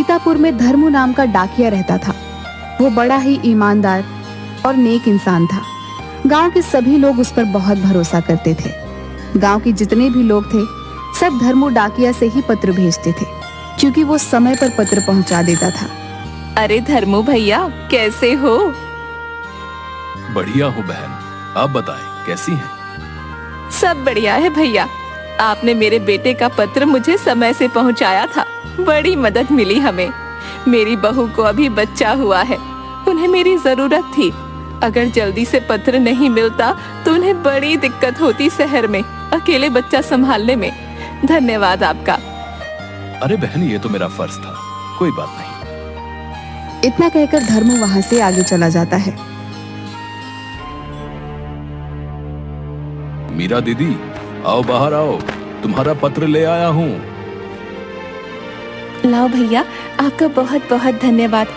सीतापुर में धर्मू नाम का डाकिया रहता था। वो बड़ा ही ईमानदार और नेक इंसान था। गांव के सभी लोग उस पर बहुत भरोसा करते थे। गांव के जितने भी लोग थे सब धर्मू डाकिया से ही पत्र भेजते थे, क्योंकि वो समय पर पत्र पहुंचा देता था। अरे धर्मू भैया, कैसे हो? बढ़िया हूँ बहन, आप बताएं कैसी हैं? सब बढ़िया है भैया। आपने मेरे बेटे का पत्र मुझे समय से पहुंचाया था, बड़ी मदद मिली हमें। मेरी बहू को अभी बच्चा हुआ है, उन्हें मेरी जरूरत थी। अगर जल्दी से पत्र नहीं मिलता तो उन्हें बड़ी दिक्कत होती शहर में अकेले बच्चा संभालने में। धन्यवाद आपका। अरे बहन, ये तो मेरा फर्ज था, कोई बात नहीं। इतना कहकर धर्मू वहां से आगे चला जाता है। मीरा दीदी, आओ बाहर आओ, तुम्हारा पत्र ले आया हूँ। लाओ भैया, आपका बहुत बहुत धन्यवाद।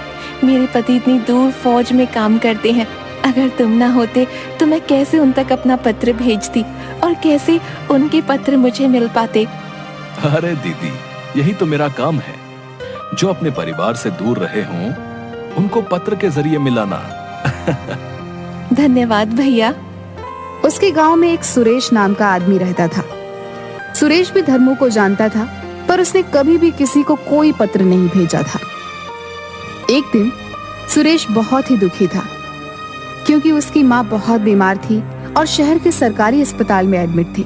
मेरे पति इतनी दूर फौज में काम करते हैं, अगर तुम ना होते तो मैं कैसे उन तक अपना पत्र भेजती और कैसे उनके पत्र मुझे मिल पाते। अरे दीदी, यही तो मेरा काम है। जो अपने परिवार से दूर रहे हों उनको पत्र के जरिए मिलाना। धन्यवाद भैया। उसके गांव में एक सुरेश नाम का आदमी रहता था। सुरेश भी धर्मू को जानता था, पर उसने कभी भी किसी को कोई पत्र नहीं भेजा था। एक दिन सुरेश बहुत ही दुखी था, क्योंकि उसकी माँ बहुत बीमार थी और शहर के सरकारी अस्पताल में एडमिट थी।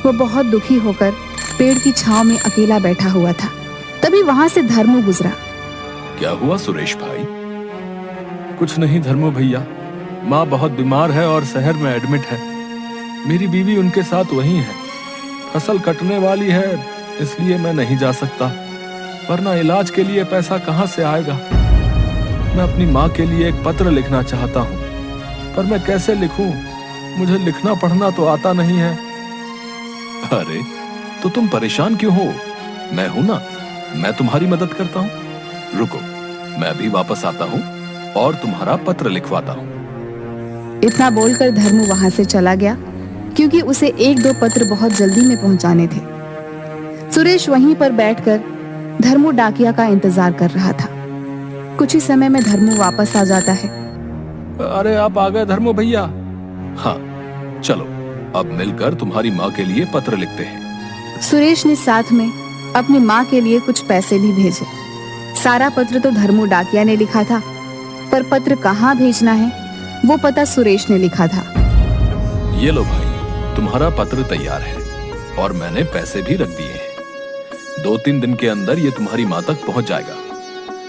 वो बहुत दुखी होकर पेड़ की छांव में अकेला बैठा हुआ था। तभी वहां से धर्मू गुजरा। क्या हुआ सुरेश भाई? कुछ नहीं धर्मू भैया, माँ बहुत बीमार है और शहर में एडमिट है। मेरी बीवी उनके साथ वहीं है। फसल कटने वाली है, इसलिए मैं नहीं जा सकता, वरना इलाज के लिए पैसा कहाँ से आएगा। मैं अपनी माँ के लिए एक पत्र लिखना चाहता हूँ, पर मैं कैसे लिखूं? मुझे लिखना पढ़ना तो आता नहीं है। अरे तो तुम परेशान क्यों हो? मैं हूं ना, मैं तुम्हारी मदद करता हूँ। रुको, मैं अभी वापस आता हूँ और तुम्हारा पत्र लिखवाता हूँ। इतना बोलकर धर्मू वहां से चला गया, क्योंकि उसे एक दो पत्र बहुत जल्दी में पहुंचाने थे। सुरेश वहीं पर बैठकर धर्मू डाकिया का इंतजार कर रहा था। कुछ ही समय में धर्मू वापस आ जाता है। अरे आप आ गए धर्मू भैया? हाँ, चलो अब मिलकर तुम्हारी माँ के लिए पत्र लिखते हैं। सुरेश ने साथ में अपनी माँ के लिए कुछ पैसे भी भेजे। सारा पत्र तो धर्मू डाकिया ने लिखा था, पर पत्र कहाँ भेजना है वो पता सुरेश ने लिखा था। ये लो भाई, तुम्हारा पत्र तैयार है और मैंने पैसे भी रख दिए हैं। 2-3 दिन के अंदर ये तुम्हारी माँ तक पहुंच जाएगा।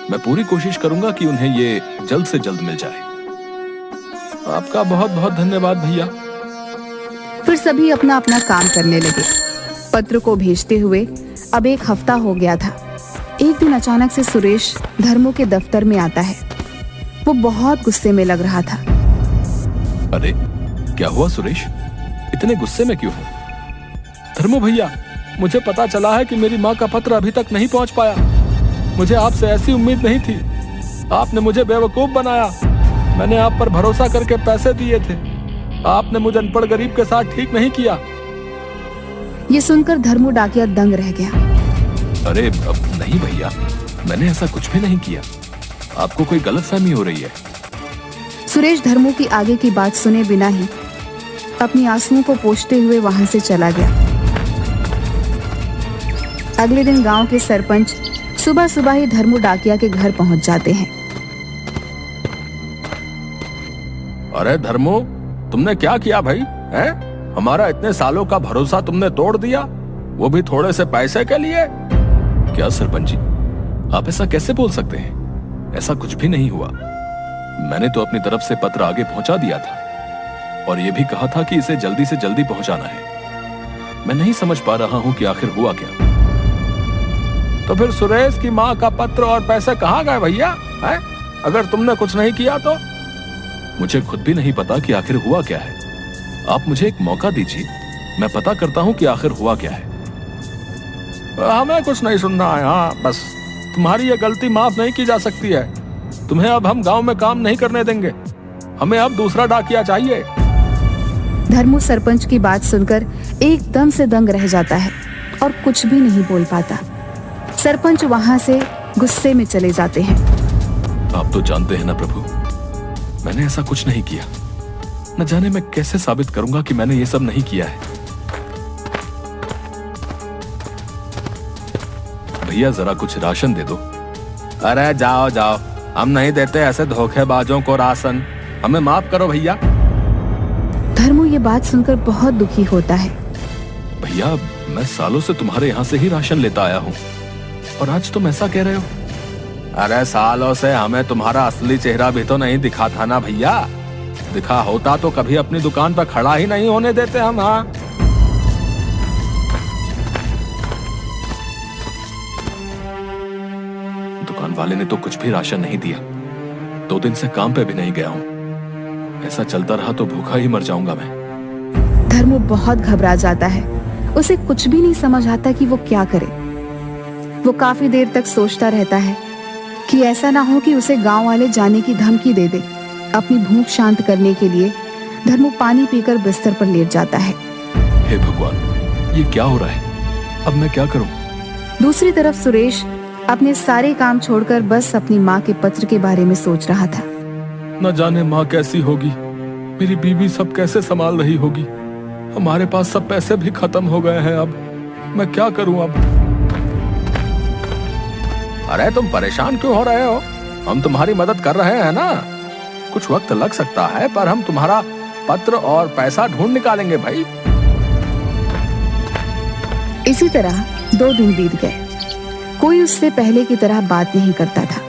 मैं पूरी कोशिश करूंगा कि उन्हें ये जल्द से जल्द मिल जाए। आपका बहुत बहुत धन्यवाद भैया। फिर सभी अपना अपना काम करने लगे। पत्र को भेजते हुए अब 1 हफ्ता हो गया था। एक दिन अचानक से सुरेश धर्मू के दफ्तर में आता है। वो बहुत गुस्से में लग रहा था। अरे क्या हुआ सुरेश, इतने गुस्से में क्यों हो? धर्मू भैया, मुझे पता चला है कि मेरी माँ का पत्र अभी तक नहीं पहुँच पाया। मुझे आपसे ऐसी उम्मीद नहीं थी। आपने मुझे बेवकूफ बनाया। मैंने आप पर भरोसा करके पैसे दिए थे। आपने मुझे अनपढ़ गरीब के साथ ठीक नहीं किया। ये सुनकर धर्मू डाकिया दंग रह गया। अरे अब नहीं भैया, मैंने ऐसा कुछ भी नहीं किया। आपको कोई गलतफहमी हो रही है। सुरेश धर्मू की आगे की बात सुने बिना ही अपनी आंसुओं को पोंछते हुए वहां से चला गया। अगले दिन गांव के सरपंच सुबह सुबह ही धर्मू डाकिया के घर पहुंच जाते हैं। अरे धर्मू, तुमने क्या किया भाई? हैं? हमारा इतने सालों का भरोसा तुमने तोड़ दिया, वो भी थोड़े से पैसे के लिए। क्या सरपंच जी, आप ऐसा कैसे बोल सकते हैं? ऐसा कुछ भी नहीं हुआ। मैंने तो अपनी तरफ से पत्र आगे पहुंचा दिया था और ये भी कहा था कि इसे जल्दी से जल्दी पहुंचाना है। मैं नहीं समझ पा रहा हूं कि आखिर हुआ क्या। तो फिर सुरेश की माँ का पत्र और पैसे कहाँ गए भैया? हैं? अगर तुमने कुछ नहीं किया तो? मुझे खुद भी नहीं पता कि आखिर हुआ क्या है। आप मुझे एक मौका दीजिए, मैं पता करता हूं कि आखिर हुआ क्या है। हमें कुछ नहीं सुनना है। हाँ बस, तुम्हारी ये गलती माफ नहीं की जा सकती है। तुम्हें अब हम गांव में काम नहीं करने देंगे। हमें अब दूसरा डाकिया चाहिए। धर्मू सरपंच की बात सुनकर एकदम से दंग रह जाता है और कुछ भी नहीं बोल पाता। सरपंच वहां से गुस्से में चले जाते हैं। आप तो जानते हैं ना प्रभु, मैंने ऐसा कुछ नहीं किया। न जाने मैं कैसे साबित करूंगा कि मैंने ये सब नहीं किया है। भैया जरा कुछ राशन दे दो। अरे जाओ जाओ, हम नहीं देते ऐसे धोखेबाजों को राशन, हमें माफ करो भैया। धर्मू ये बात सुनकर बहुत दुखी होता है। भैया मैं सालों से तुम्हारे यहाँ से ही राशन लेता आया हूँ और आज तुम ऐसा कह रहे हो। अरे सालों से हमें तुम्हारा असली चेहरा भी तो नहीं दिखा था ना भैया। दिखा होता तो कभी अपनी दुकान पर खड़ा ही नहीं होने देते हम। हाँ दुकान वाले ने तो कुछ भी राशन नहीं दिया। 2 दिन से काम पे भी नहीं गया हूँ। ऐसा चलता रहा तो भूखा ही मर जाऊंगा मैं। धर्मू बहुत घबरा जाता है। उसे कुछ भी नहीं समझ आता कि वो क्या करे। वो काफी देर तक सोचता रहता है कि ऐसा ना हो कि उसे गांव वाले जाने की धमकी दे दे। अपनी भूख शांत करने के लिए धर्मू पानी पीकर बिस्तर पर लेट जाता है। हे भगवान, ये क्या हो रहा है? अब मैं क्या करूं? दूसरी तरफ सुरेश अपने सारे काम छोड़कर बस अपनी माँ के पत्र के बारे में सोच रहा था। न जाने माँ कैसी होगी, मेरी बीवी सब कैसे संभाल रही होगी। हमारे पास सब पैसे भी खत्म हो गए हैं। अब मैं क्या करूं? अब अरे तुम परेशान क्यों हो रहे हो? हम तुम्हारी मदद कर रहे हैं ना। कुछ वक्त लग सकता है पर हम तुम्हारा पत्र और पैसा ढूंढ निकालेंगे भाई। इसी तरह 2 दिन बीत गए। कोई उससे पहले की तरह बात नहीं करता था,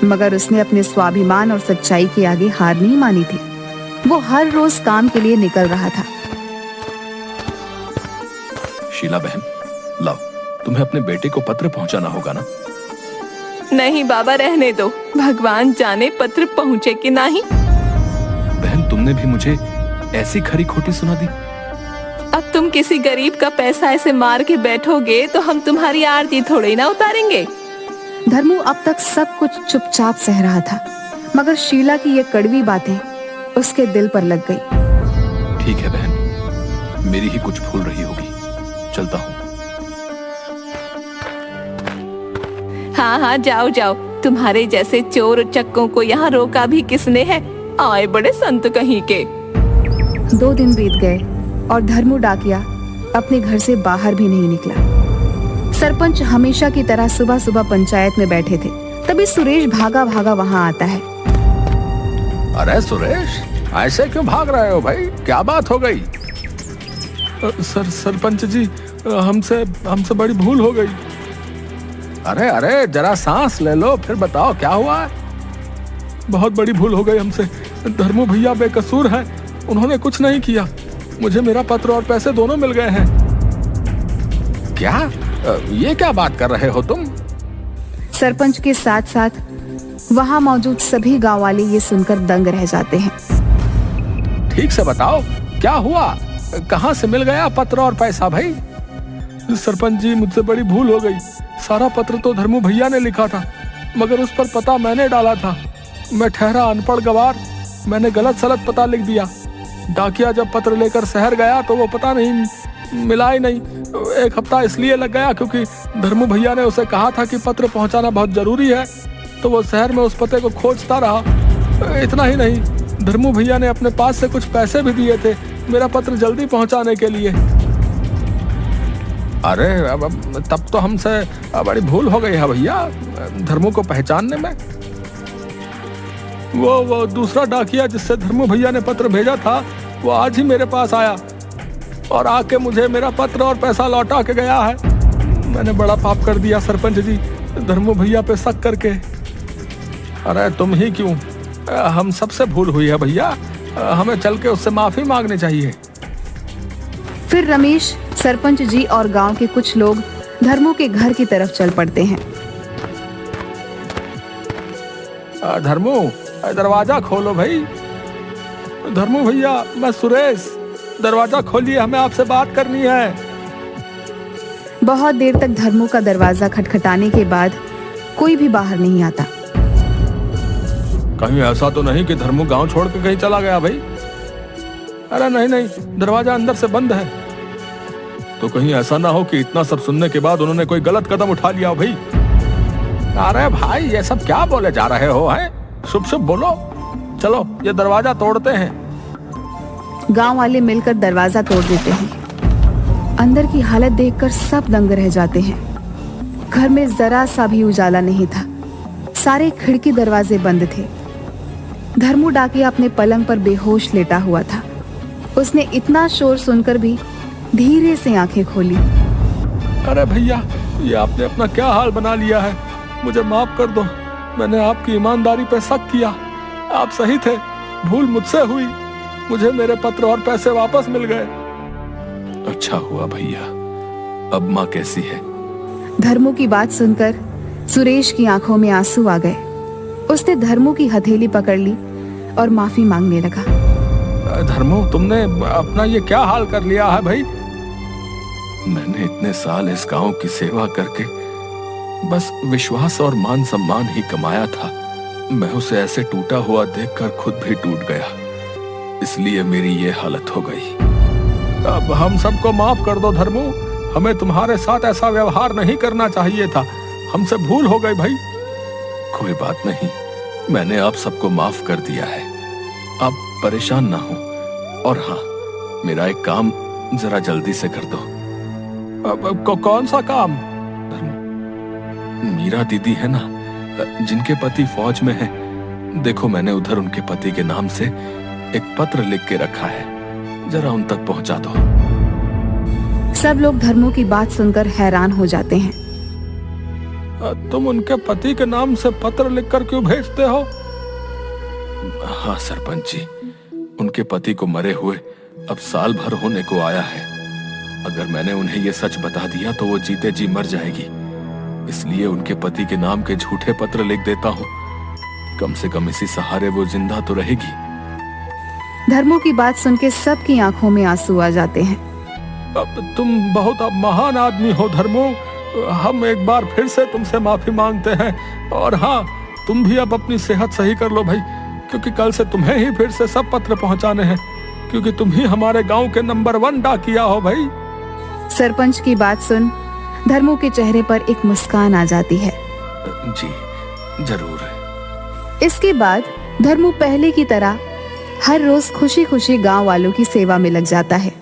मगर उसने अपने स्वाभिमान और सच्चाई के आगे हार नहीं मानी थी। वो हर रोज काम के लिए निकल रहा था। शीला बहन, लाओ, तुम्हें अपने बेटे को पत्र पहुंचाना होगा ना। नहीं बाबा, रहने दो। भगवान जाने पत्र पहुँचे कि नहीं। बहन तुमने भी मुझे ऐसी खरी खोटी सुना दी। अब तुम किसी गरीब का पैसा ऐसे मार के बैठोगे तो हम तुम्हारी आरती थोड़ी ना उतारेंगे। धर्मू अब तक सब कुछ चुपचाप सह रहा था, मगर शीला की ये कड़वी बातें उसके दिल पर लग गई। ठीक है बहन, मेरी ही कुछ भूल रही होगी। चलता हूँ। हाँ हाँ, जाओ जाओ। तुम्हारे जैसे चोर उचक्कों को यहाँ रोका भी किसने है? आए बड़े संत कहीं के। 2 दिन बीत गए और धर्मू डाकिया अपने घर से बाहर भी नहीं निकला। सरपंच हमेशा की तरह सुबह सुबह पंचायत में बैठे थे। तभी सुरेश भागा भागा वहाँ आता है। अरे सुरेश, ऐसे क्यों भाग रहे हो भाई? क्या बात हो गई? सरपंच जी, हमसे बड़ी भूल हो गई। अरे अरे जरा सांस ले लो, फिर बताओ क्या हुआ? बहुत बड़ी भूल हो गई हमसे। धर्मू भैया बेकसूर हैं, उन्होंने कुछ नहीं किया। मुझे मेरा पत्र और पैसे दोनों मिल गए हैं। क्या? ये क्या बात कर रहे हो तुम? सरपंच के साथ साथ वहाँ मौजूद सभी गांव वाले ये सुनकर दंग रह जाते हैं। ठीक से बताओ क्या हुआ? कहाँ से मिल गया पत्र और पैसा भाई? सरपंच जी, मुझसे बड़ी भूल हो गई। सारा पत्र तो धर्मू भैया ने लिखा था, मगर उस पर पता मैंने डाला था। मैं ठहरा अनपढ़ गवार, मैंने गलत सलत पता लिख दिया। डाकिया जब पत्र लेकर शहर गया तो वो पता नहीं मिला ही नहीं। 1 हफ्ता इसलिए लग गया क्योंकि धर्मू भैया ने उसे कहा था कि पत्र पहुंचाना बहुत जरूरी है, तो वो शहर में उस पते को खोजता रहा। इतना ही नहीं, धर्मू भैया ने अपने पास से कुछ पैसे भी दिए थे मेरा पत्र जल्दी पहुंचाने के लिए। अरे अब तब तो हमसे बड़ी भूल हो गई है भैया धर्मू को पहचानने में। वो दूसरा डाकिया जिससे धर्मू भैया ने पत्र भेजा था, वो आज ही मेरे पास आया और आके मुझे मेरा पत्र और पैसा लौटा के गया है। मैंने बड़ा पाप कर दिया सरपंच जी, धर्मू भैया पे शक करके। अरे तुम ही क्यों, हम सबसे भूल हुई है भैया। हमें चल के उससे माफी मांगनी चाहिए। फिर रमेश, सरपंच जी और गांव के कुछ लोग धर्मू के घर की तरफ चल पड़ते हैं। धर्मू, दरवाजा खोलो भाई। धर्मू भैया, मैं सुरेश, दरवाजा खोलिए, हमें आपसे बात करनी है। बहुत देर तक धर्मू का दरवाजा खटखटाने के बाद कोई भी बाहर नहीं आता। कहीं ऐसा तो नहीं कि धर्मू गांव छोड़ के कहीं चला गया भाई? अरे नहीं, दरवाजा अंदर से बंद है। तो कहीं ऐसा ना हो कि इतना सब सुनने के बाद उन्होंने कोई गलत कदम उठा लिया भाई? अरे भाई ये सब क्या बोले जा रहे हो हैं? शुभ शुभ बोलो। चलो ये दरवाजा तोड़ते हैं। गांव वाले मिलकर दरवाजा तोड़ देते हैं। अंदर की हालत देखकर सब दंग रह जाते हैं। घर में जरा सा भी उजाला नहीं था। सारे खिड़की दरवाजे बंद थे। धर्मू डाकिया अपने पलंग पर बेहोश लेटा हुआ था। उसने इतना शोर सुनकर भी धीरे से आंखें खोली। अरे भैया, ये आपने अपना क्या हाल बना लिया है? मुझे माफ कर दो। मैंने आपकी ईमानदारी पे शक किया। आप सही थे, भूल मुझसे हुई। मुझे मेरे पत्र और पैसे वापस मिल गए। अच्छा हुआ भैया। अब माँ कैसी है? धर्मू की बात सुनकर सुरेश की आंखों में आंसू आ गए। उसने धर्मू की हथेली पकड़ ली और माफी मांगने लगा। धर्मू, तुमने अपना ये क्या हाल कर लिया है भाई? मैंने इतने साल इस गांव की सेवा करके बस विश्वास और मान सम्मान ही कमाया था। मैं उसे ऐसे टूटा हुआ देखकर खुद भी टूट गया, इसलिए मेरी ये हालत हो गई। अब हम सबको माफ कर दो धर्मू। हमें तुम्हारे साथ ऐसा व्यवहार नहीं करना चाहिए था। हमसे भूल हो गई भाई। कोई बात नहीं, मैंने आप सबको माफ कर दिया है। आप परेशान ना हो। और हाँ, मेरा एक काम जरा जल्दी से कर दो। अब कौन सा काम? मीरा दीदी है ना, जिनके पति फौज में है। देखो, मैंने उधर उनके पति के नाम से एक पत्र लिख के रखा है, जरा उन तक पहुंचा दो। सब लोग धर्मू की बात सुनकर हैरान हो जाते हैं। तुम उनके पति के नाम से पत्र लिखकर क्यों भेजते हो? हाँ सरपंच जी, उनके पति को मरे हुए अब साल भर होने को आया है। अगर मैंने उन्हें ये सच बता दिया तो वो जीते जी मर जाएगी। इसलिए उनके पति के नाम के झूठे पत्र लिख देता हूँ। कम से कम इसी सहारे वो जिंदा तो रहेगी। धर्मू की बात सुन के सबकी आंखों में आंसू आ जाते हैं। अब तुम बहुत महान आदमी हो धर्मू। हम एक बार फिर से तुमसे माफी मांगते हैं। और हाँ, तुम भी अब अपनी सेहत सही कर लो भाई, क्योंकि कल से तुम्हें ही फिर से सब पत्र पहुंचाने हैं, क्योंकि तुम ही हमारे गांव के नंबर 1 डाकिया हो भाई। सरपंच की बात सुन धर्मू के चेहरे पर एक मुस्कान आ जाती है। जी जरूर। इसके बाद धर्मू पहले की तरह हर रोज खुशी खुशी गांव वालों की सेवा में लग जाता है।